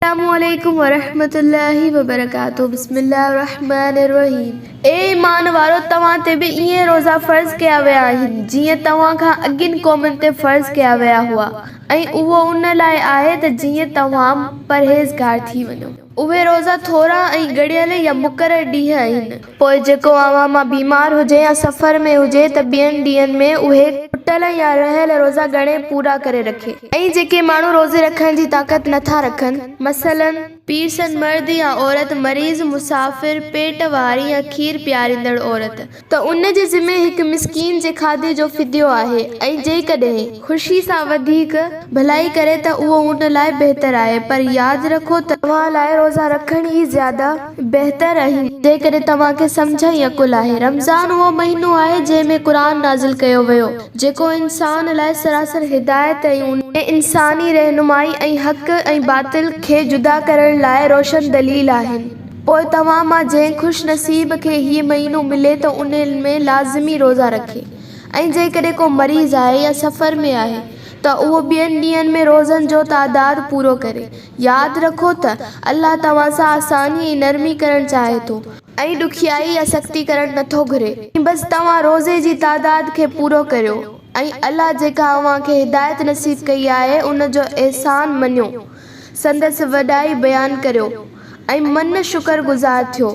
अस्सलामुअलैकुम वरहमतुल्लाहि वबरकातुहू। बिस्मिल्लाहिर्रहमानिर्रहीम। ए ईमान वारो, तव्हां ते बि इहे रोज़ा फ़र्ज़ कया विया आहिनि जीअं तव्हां खां अॻिन क़ौमुनि ते फ़र्ज़ कया विया हुआ, ऐं उहो उन लाइ आहे त जीअं तव्हां परहेज़गार थी वञो। उहे रोज़ा थोरा ऐं ॻड़ियल या मुक़रर ॾींहं आहिनि। पोइ जेको अव्हां मां बीमार हुजे या सफ़र में हुजे त ॿियनि ॾींहंनि में उहे टुटल या रहियल रोज़ा ॻणे पूरा करे रखे। ऐं जेके माण्हू रोज़े रखण जी ताक़त नथा रखनि, मसलन पीरसन मर्द या औरत, मरीज़, मुसाफ़िर, पेट वारी या खीर पीआरींदड़ औरत, त उन जे ज़िमे हिकु मिस्कीन जे खाधे जो फ़िदियो आहे। ऐं जेकॾहिं ख़ुशी सां वधीक भलाई करे त उहो उन लाइ बहितर आहे, पर यादि रखो त तव्हां लाइ रोज़ा रखण ई ज़्यादा बहितर आहिनि जेकॾहिं तव्हांखे सम्झ ऐं अकुल आहे। रमज़ान उहो महीनो आहे जंहिं में क़ुर नाज़िल कयो वियो, जेको इंसान लाइ सरासर हिदायत ऐं इंसानी रहनुमाई ऐं हक़ ऐं बातिल खे जुदा करण लाइ रोशन दलील आहिनि। पोइ तव्हां मां जंहिं ख़ुश नसीब खे हीउ महीनो मिले त उन में लाज़िमी रोज़ा रखे। ऐं जेकॾहिं को मरीज़ आहे या सफ़र में आहे त उहो ॿियनि ॾींहंनि में रोज़नि जो तादाद पूरो करे। यादि रखो त अल्लाह तव्हां सां आसानी ऐं नरमी करणु चाहे थो ऐं ॾुखियाई या सख़्ती करणु नथो घुरे। बसि तव्हां रोज़े जी तादाद खे पूरो करियो ऐं अल्लाह जेका अव्हांखे हिदायत नसीब कई आहे उन जो एहसान मञियो, संदसि वॾाई बयानु करियो ऐं मन शुक्रगुज़ार थियो।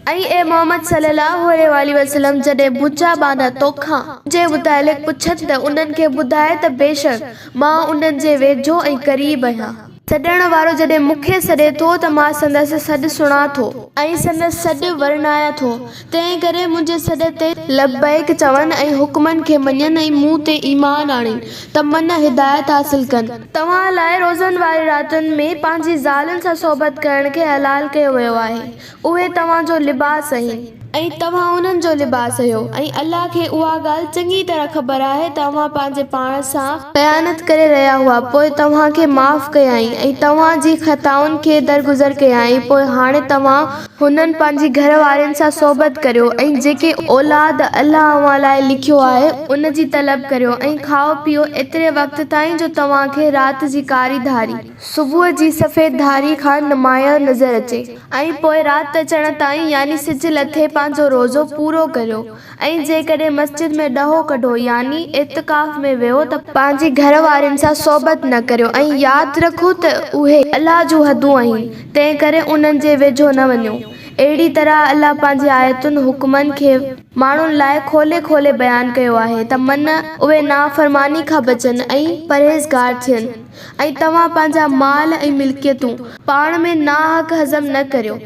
ऐं ए मोहम्मद सल्लल्लाहु अलैहि वसल्लम, जॾहिं बुचा बाना तोखां जे मुतालिक़ पुछनि त उन्हनि खे ॿुधाए त बेशक मां उन्हनि जे वेझो ऐं क़रीब आहियां। सॾण वारो जॾहिं मूंखे सॾे थो त मां संदसि सॾु सुञां थो ऐं संदसि सॾु वर्णायां थो। तंहिं करे मुंहिंजे सॾ ते लब्बैक चवनि ऐं हुक्मनि खे मञनि ऐं मूं ते ईमान आणनि त मन हिदायत हासिल कनि। तव्हां लाइ रोज़नि वारी रातुनि में पंहिंजी ज़ालुनि सां सोबत करण खे हलाल कयो वियो आहे। उहे तव्हांजो लिबास आहिनि ऐं तव्हां उन्हनि जो लिबास आहियो। ऐं अल्लाह खे उहा ॻाल्हि चङी तरह ख़बर आहे त तव्हां पंहिंजे पाण सां ख़यानत करे रहिया हुआ, पोइ तव्हांखे माफ़ कयाईं ऐं तव्हांजी ख़ताउनि खे दरगुज़र कयाईं। पोइ हाणे तव्हां हुननि पंहिंजी घर वारनि सां सोबत करियो ऐं जेके औलाद अल्लाह अव्हां लाइ लिखियो आहे उन जी तलब करियो ऐं खाओ पीओ एतिरे वक़्त ताईं जो तव्हांखे राति जी कारी धारी सुबुह जी सफ़ेद धारी खां नुमाया नज़र अचे। ऐं पोइ राति अचण ताईं यानी सिज लथे पंहिंजो रोज़ो पूरो करियो। ऐं जेकॾहिं मस्जिद में ॾहो कढो यानी इत्तिकाफ़ में वियो त पंहिंजी घर वारनि सां सोबत न करियो। ऐं यादि रखो त उहे अल्लाह जूं हदूं आहिनि, तंहिं करे उन्हनि जे वेझो न वञो। अहिड़ी तरह अल्लाह पंहिंजे आयतुनि हुक्मनि खे माण्हुनि लाइ खोले खोले बयानु कयो आहे त मन उहे नाफ़रमानी खां बचनि ऐं परहेज़गार थियनि। ऐं तव्हां पंहिंजा माल ऐं मिल्कियतूं पाण में नाहक़ हज़म न करियो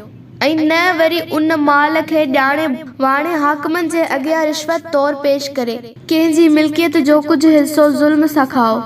ऐं न वरी उन माल खे ॼाणे वाणे हाकिमनि जे अॻियां रिश्वत तौरु पेश करे कंहिंजी मिल्कियत जो कुझु हिसो ज़ुल्म सां खाओ।